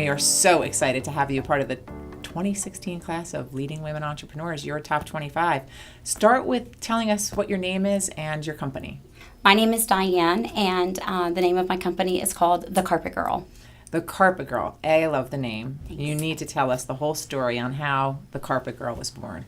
We are so excited to have you a part of the 2016 class of Leading Women Entrepreneurs, your top 25. Start with telling us what your name is and your company. My name is Diane, and the name of my company is called The Carpet Girl. The Carpet Girl. I love the name. Thanks. You need to tell us the whole story on how the Carpet Girl was born.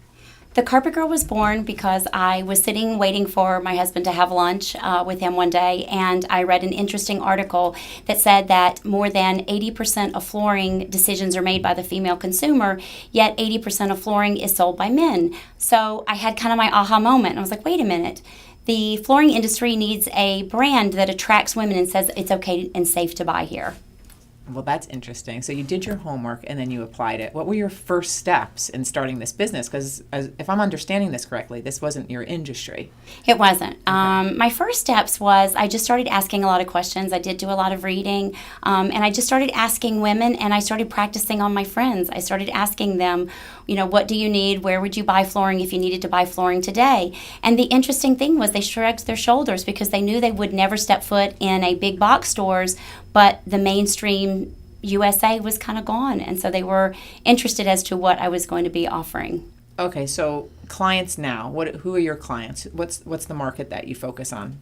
The Carpet Girl was born because I was sitting waiting for my husband to have lunch with him one day, and I read an interesting article that said that more than 80% of flooring decisions are made by the female consumer, yet 80% of flooring is sold by men. So I had kind of my aha moment. I was like, wait a minute. The flooring industry needs a brand that attracts women and says it's okay and safe to buy here. Well, that's interesting. So you did your homework and then you applied it. What were your first steps in starting this business? Because if I'm understanding this correctly, this wasn't your industry. It wasn't. Okay. My first steps was I just started asking a lot of questions. I did do a lot of reading, and I just started asking women, and I started practicing on my friends. I started asking them, what do you need? Where would you buy flooring if you needed to buy flooring today? And the interesting thing was they shrugged their shoulders because they knew they would never step foot in a big box stores, but the mainstream USA was kind of gone, and so they were interested as to what I was going to be offering. Okay, so clients now. Who are your clients? What's the market that you focus on?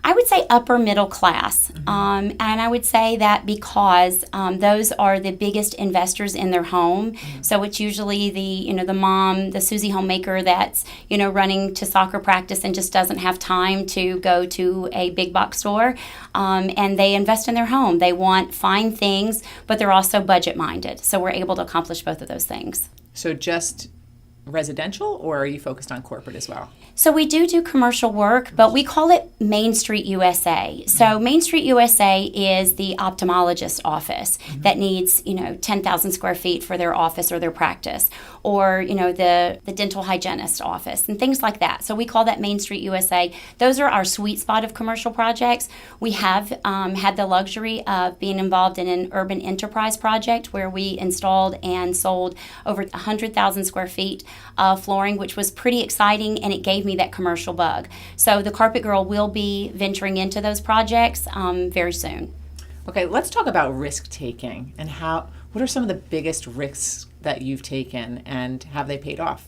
I would say upper middle class, and I would say that because those are the biggest investors in their home. So it's usually the mom, the Susie homemaker that's running to soccer practice and just doesn't have time to go to a big box store, and they invest in their home. They want fine things, but they're also budget minded. So we're able to accomplish both of those things. So just residential, or are you focused on corporate as well? So we do commercial work, but we call it Main Street USA. So Main Street USA is the ophthalmologist office that needs, 10,000 square feet for their office or their practice, or, the dental hygienist office and things like that. So we call that Main Street USA. Those are our sweet spot of commercial projects. We have had the luxury of being involved in an urban enterprise project where we installed and sold over 100,000 square feet of flooring, which was pretty exciting, and it gave me that commercial bug. So the Carpet Girl will be venturing into those projects very soon. Okay, let's talk about risk taking and what are some of the biggest risks that you've taken and have they paid off?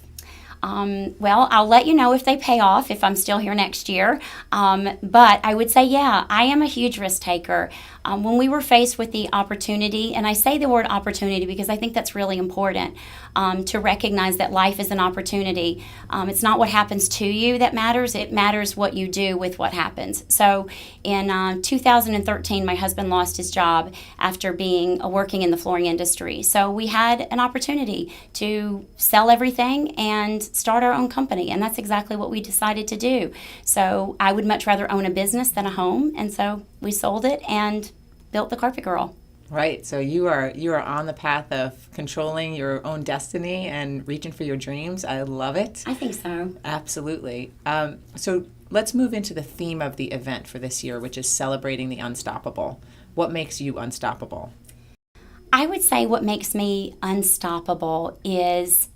Well, I'll let you know if they pay off, if I'm still here next year. But I would say, yeah, I am a huge risk taker. When we were faced with the opportunity, and I say the word opportunity because I think that's really important, to recognize that life is an opportunity. It's not what happens to you that matters. It matters what you do with what happens. So in 2013, my husband lost his job after working in the flooring industry. So we had an opportunity to sell everything and start our own company, and that's exactly what we decided to do. So I would much rather own a business than a home, and so we sold it and built the Carpet Girl. Right. So you are on the path of controlling your own destiny and reaching for your dreams. I love it. I think so. Absolutely. So let's move into the theme of the event for this year, which is celebrating the unstoppable. What makes you unstoppable? I would say what makes me unstoppable is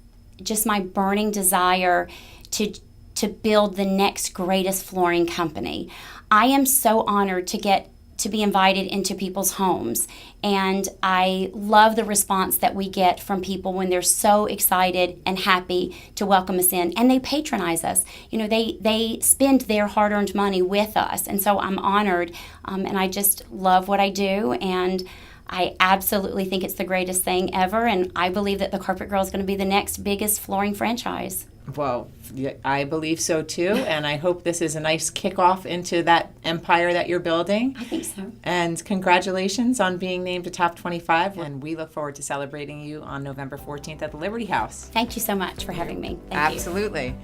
just my burning desire to build the next greatest flooring company. I am so honored to be invited into people's homes, and I love the response that we get from people when they're so excited and happy to welcome us in, and they patronize us. They spend their hard-earned money with us, and so I'm honored, and I just love what I do, and I absolutely think it's the greatest thing ever, and I believe that the Carpet Girl is going to be the next biggest flooring franchise. Well, I believe so too, and I hope this is a nice kickoff into that empire that you're building. I think so. And congratulations on being named a top 25, and we look forward to celebrating you on November 14th at the Liberty House. Thank you so much for having me. Thank you. Absolutely.